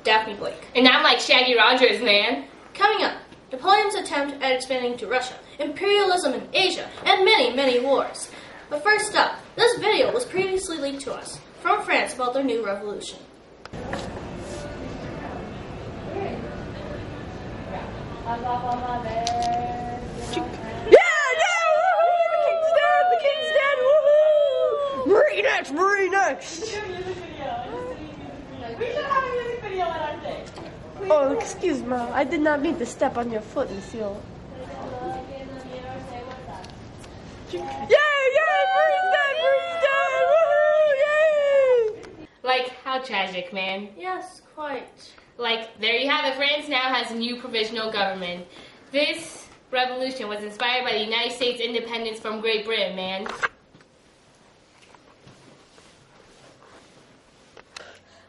Daphne Blake. And I'm like Shaggy Rogers, man. Coming up, Napoleon's attempt at expanding to Russia, imperialism in Asia, and many, many wars. But first up, this video was previously leaked to us from France about their new revolution. The king's dead, woohoo! Marie next! We should have a music video on our thing. Oh, excuse me, I did not mean to step on your foot, Lucille. Yay! Marie's dead! Woohoo! Yay! Like, how tragic, man. Yes, quite. Like, there you have it. France now has a new provisional government. This revolution was inspired by the United States independence from Great Britain, man.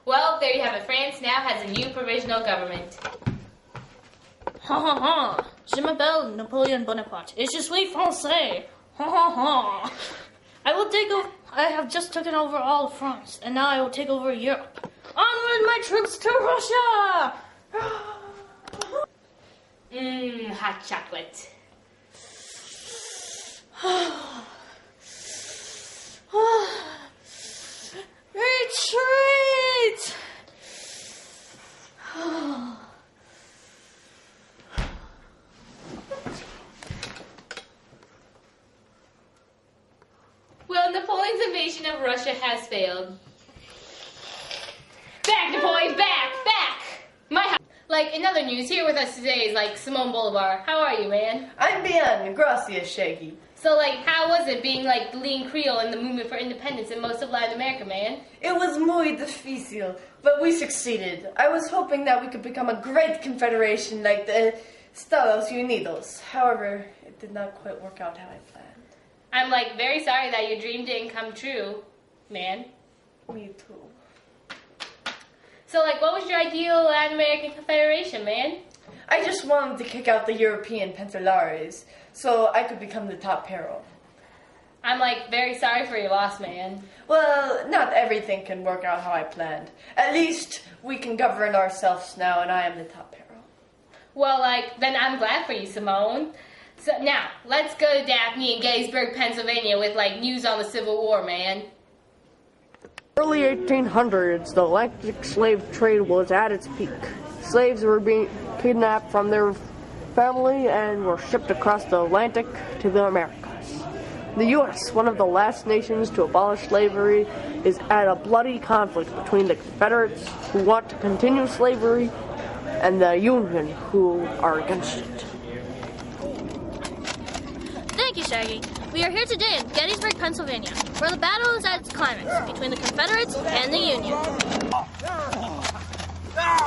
Well, there you have it. France now has a new provisional government. Ha ha ha! Je m'appelle Napoleon Bonaparte. Et je suis français. Ha ha ha! I have just taken over all of France, and now I will take over Europe. Onward, my troops to Russia! Hot chocolate. Retreat! Well, Napoleon's invasion of Russia has failed. Back, Napoleon, back! My house. Like, in other news, here with us today is, like, Simone Bolivar. How are you, man? I'm bien, gracias, Shaggy. So, like, how was it being, like, the leading Creole in the movement for independence in most of Latin America, man? It was muy difícil, but we succeeded. I was hoping that we could become a great confederation like the Estados Unidos. However, it did not quite work out how I planned. I'm, like, very sorry that your dream didn't come true, man. Me too. So, like, what was your ideal Latin American confederation, man? I just wanted to kick out the European Peninulares so I could become the top peril. I'm, like, very sorry for your loss, man. Well, not everything can work out how I planned. At least we can govern ourselves now, and I am the top peril. Well, like, then I'm glad for you, Simone. So, now, let's go to Daphne in Gettysburg, Pennsylvania with, like, news on the Civil War, man. Early 1800s, the Atlantic slave trade was at its peak. Slaves were being kidnapped from their family and were shipped across the Atlantic to the Americas. The U.S., one of the last nations to abolish slavery, is at a bloody conflict between the Confederates, who want to continue slavery, and the Union, who are against it. Thank you, Shaggy. We are here today in Gettysburg, Pennsylvania, where the battle is at its climax between the Confederates and the Union.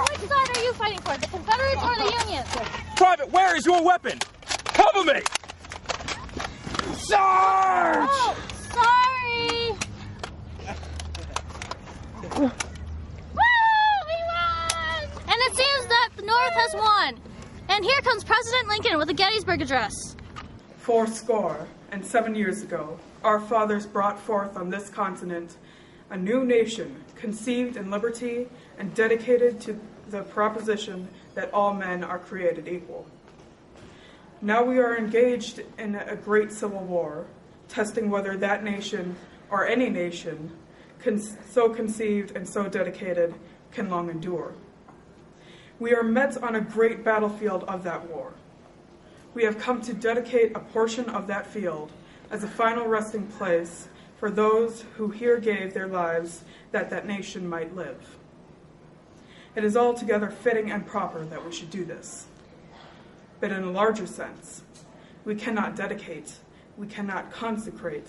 Which side are you fighting for, the Confederates or the Union? Private, where is your weapon? Cover me! Charge! Oh, sorry! Woo! We won! And it seems that the North has won. And here comes President Lincoln with the Gettysburg Address. 7 years ago, our fathers brought forth on this continent a new nation conceived in liberty and dedicated to the proposition that all men are created equal. Now we are engaged in a great civil war, testing whether that nation or any nation so conceived and so dedicated can long endure. We are met on a great battlefield of that war. We have come to dedicate a portion of that field as a final resting place for those who here gave their lives that that nation might live. It is altogether fitting and proper that we should do this. But in a larger sense, we cannot dedicate, we cannot consecrate,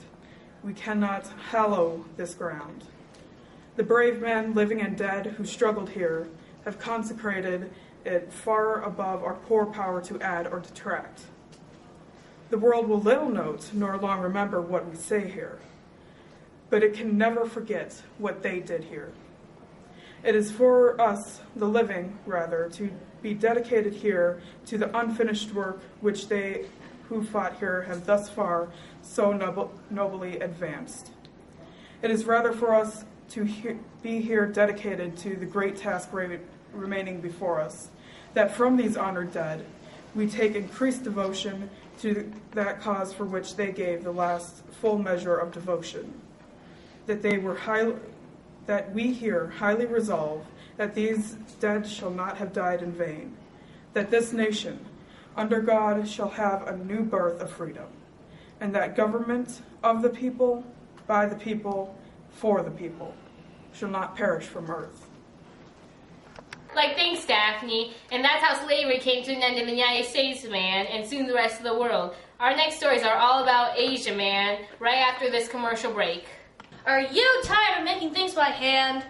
we cannot hallow this ground. The brave men, living and dead, who struggled here have consecrated it far above our poor power to add or detract. The world will little note nor long remember what we say here, but it can never forget what they did here. It is for us, the living, rather, to be dedicated here to the unfinished work which they who fought here have thus far so nobly advanced. It is rather for us to be here dedicated to the great task remaining before us, that from these honored dead, we take increased devotion to that cause for which they gave the last full measure of devotion, that we here highly resolve that these dead shall not have died in vain, that this nation, under God, shall have a new birth of freedom, and that government of the people, by the people, for the people, shall not perish from earth. Like, thanks, Daphne. And that's how slavery came to an end in the United States, man, and soon the rest of the world. Our next stories are all about Asia, man, right after this commercial break. Are you tired of making things by hand?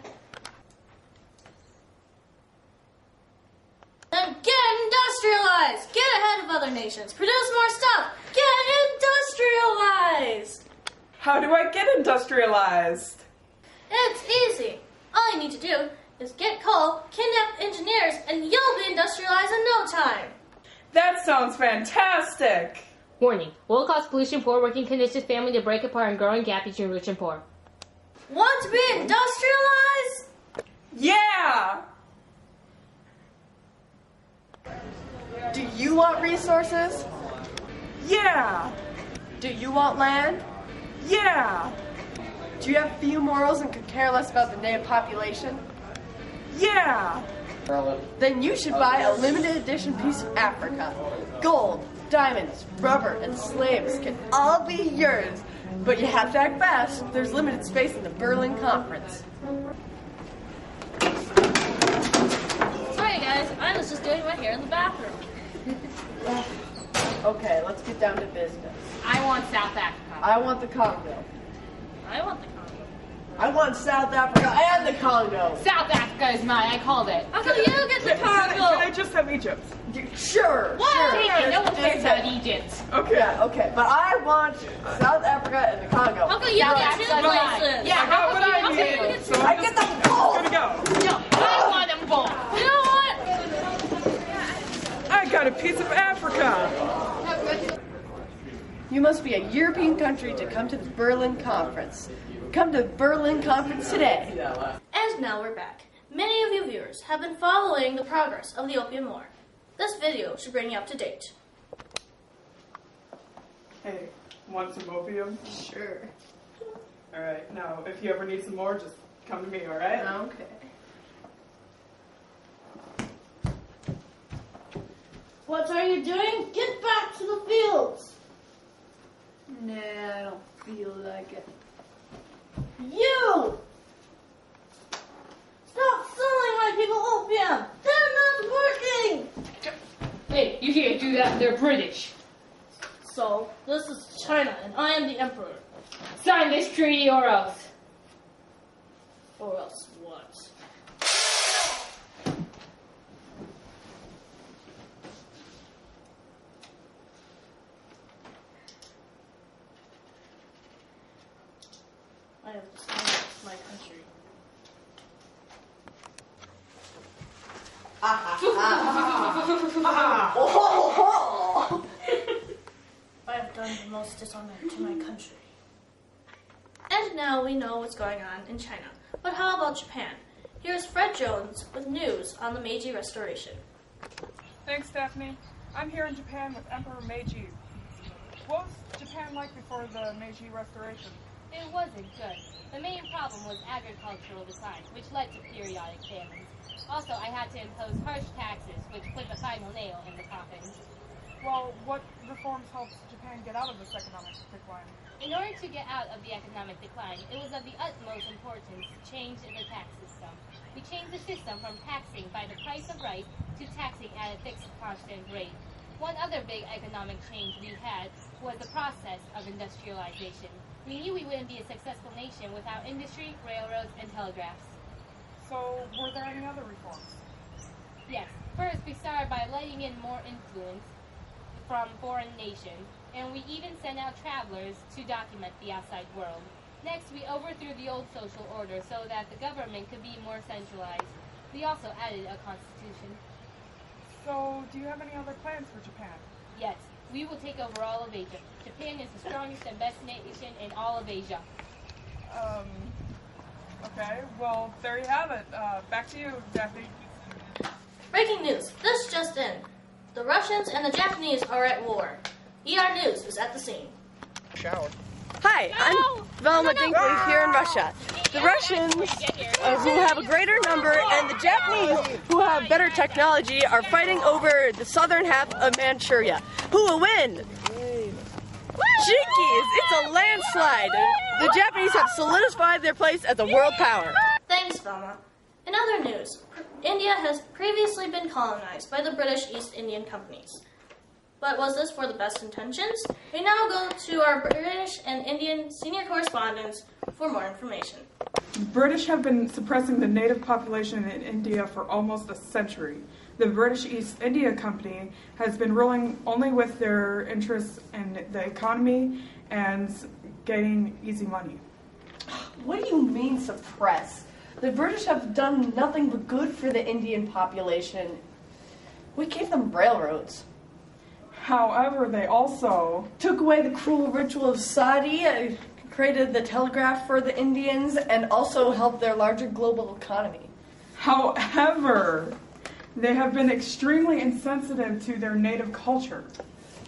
Then get industrialized! Get ahead of other nations! Produce more stuff! Get industrialized! How do I get industrialized? It's easy. All you need to do is get coal, kidnap engineers, and you'll be industrialized in no time. That sounds fantastic! Warning. Will cause pollution, poor working conditions, family to break apart, and growing gap between rich and poor. Want to be industrialized? Yeah! Do you want resources? Yeah! Do you want land? Yeah! Do you have few morals and could care less about the native population? Yeah! Then you should buy a limited edition piece of Africa. Gold, diamonds, rubber, and slaves can all be yours. But you have to act fast. There's limited space in the Berlin Conference. Sorry guys, I was just doing my hair in the bathroom. Okay, let's get down to business. I want South Africa. I want the Congo. I want the Congo. I want South Africa and the Congo. South Africa is mine. I called it. How come you get the Can I Congo? just have Egypt? Sure. What? Sure. Take it. No one cares Just about Egypt. Okay. Yeah, okay. But I want South Africa and the Congo. How come you South get two Africa's mine. places? Yeah, I got what I okay. need, so I I'm get just them both. gonna go. No, I want them both. You know what? I got a piece of Africa. You must be a European country to come to the Berlin Conference. Come to the Berlin Conference today. And now we're back. Many of you viewers have been following the progress of the Opium War. This video should bring you up to date. Hey, want some opium? Sure. Alright, now, if you ever need some more, just come to me, alright? Okay. What are you doing? Get back to the fields! Nah, I don't feel like it. You! Stop selling my people opium! They're not working! Hey, you can't do that. They're British. So, this is China, and I am the emperor. Sign this treaty or else. Or else what? I have decided my country. I have done the most dishonor to my country. And now we know what's going on in China. But how about Japan? Here's Fred Jones with news on the Meiji Restoration. Thanks, Daphne. I'm here in Japan with Emperor Meiji. What was Japan like before the Meiji Restoration? It wasn't good. The main problem was agricultural decline, which led to periodic famines. Also, I had to impose harsh taxes, which put the final nail in the coffin. Well, what reforms helped Japan get out of this economic decline? In order to get out of the economic decline, it was of the utmost importance to change the tax system. We changed the system from taxing by the price of rice to taxing at a fixed constant rate. One other big economic change we had was the process of industrialization. We knew we wouldn't be a successful nation without industry, railroads, and telegraphs. So, were there any other reforms? Yes, first we started by letting in more influence from foreign nations, and we even sent out travelers to document the outside world. Next, we overthrew the old social order so that the government could be more centralized. We also added a constitution. So, do you have any other plans for Japan? Yes, we will take over all of Asia. Japan is the strongest and best nation in all of Asia. Okay, well, there you have it. Back to you, Daphne. Breaking news. This just in. The Russians and the Japanese are at war. ER News is at the scene. Shower. Hi, I'm Velma Dinkley here in Russia. The Russians, who have a greater number, and the Japanese, who have better technology, are fighting over the southern half of Manchuria. Who will win? Jinkies! It's a landslide! The Japanese have solidified their place as a world power. Thanks, Velma. In other news, India has previously been colonized by the British East Indian companies. But was this for the best intentions? We now go to our British and Indian senior correspondents for more information. The British have been suppressing the native population in India for almost a century. The British East India Company has been ruling only with their interests in the economy and gaining easy money. What do you mean suppress? The British have done nothing but good for the Indian population. We gave them railroads. However, they also Took away the cruel ritual of sati, created the telegraph for the Indians, and also helped their larger global economy. However, they have been extremely insensitive to their native culture.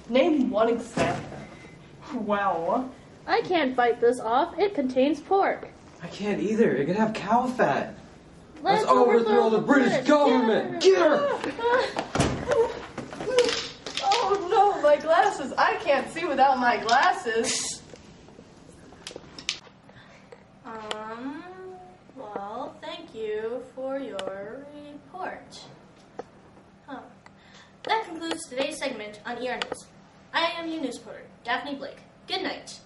Name one example. Well, I can't bite this off. It contains pork. I can't either. It could have cow fat. Let's overthrow the British government. Get her! Oh no, my glasses. I can't see without my glasses. Well, thank you for your report. That concludes today's segment on ER News. I am your news reporter, Daphne Blake. Good night.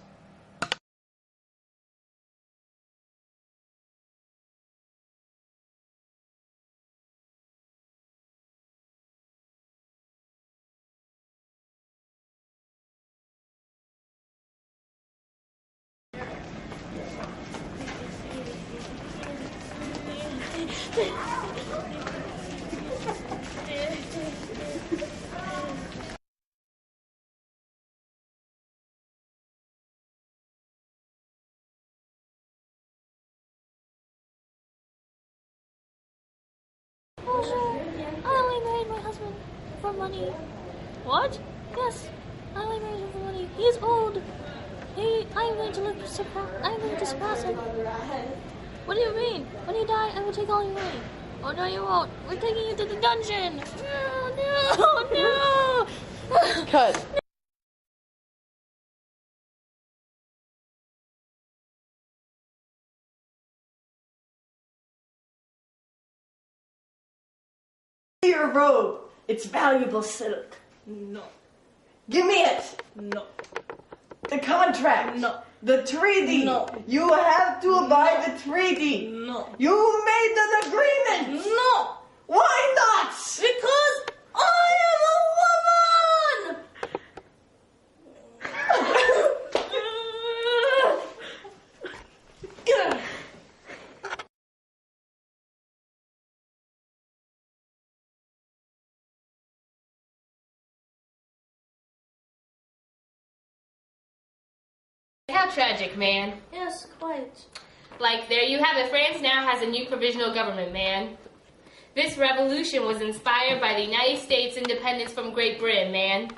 Oh, sure. I only married my husband for money. What? Yes, I only married him for money. He is old. I'm going to surpass him. What do you mean? When he died, I will take all your money. Oh, no, you won't. We're taking you to the dungeon. No. Cut. Your robe. It's valuable silk. No. Give me it. No. The contract. No. The treaty. No. You have to abide the treaty. No. You made an agreement. No. Why not? Because I am a woman! How tragic, man. Yes, quite. Like, there you have it. France now has a new provisional government, man. This revolution was inspired by the United States independence from Great Britain, man.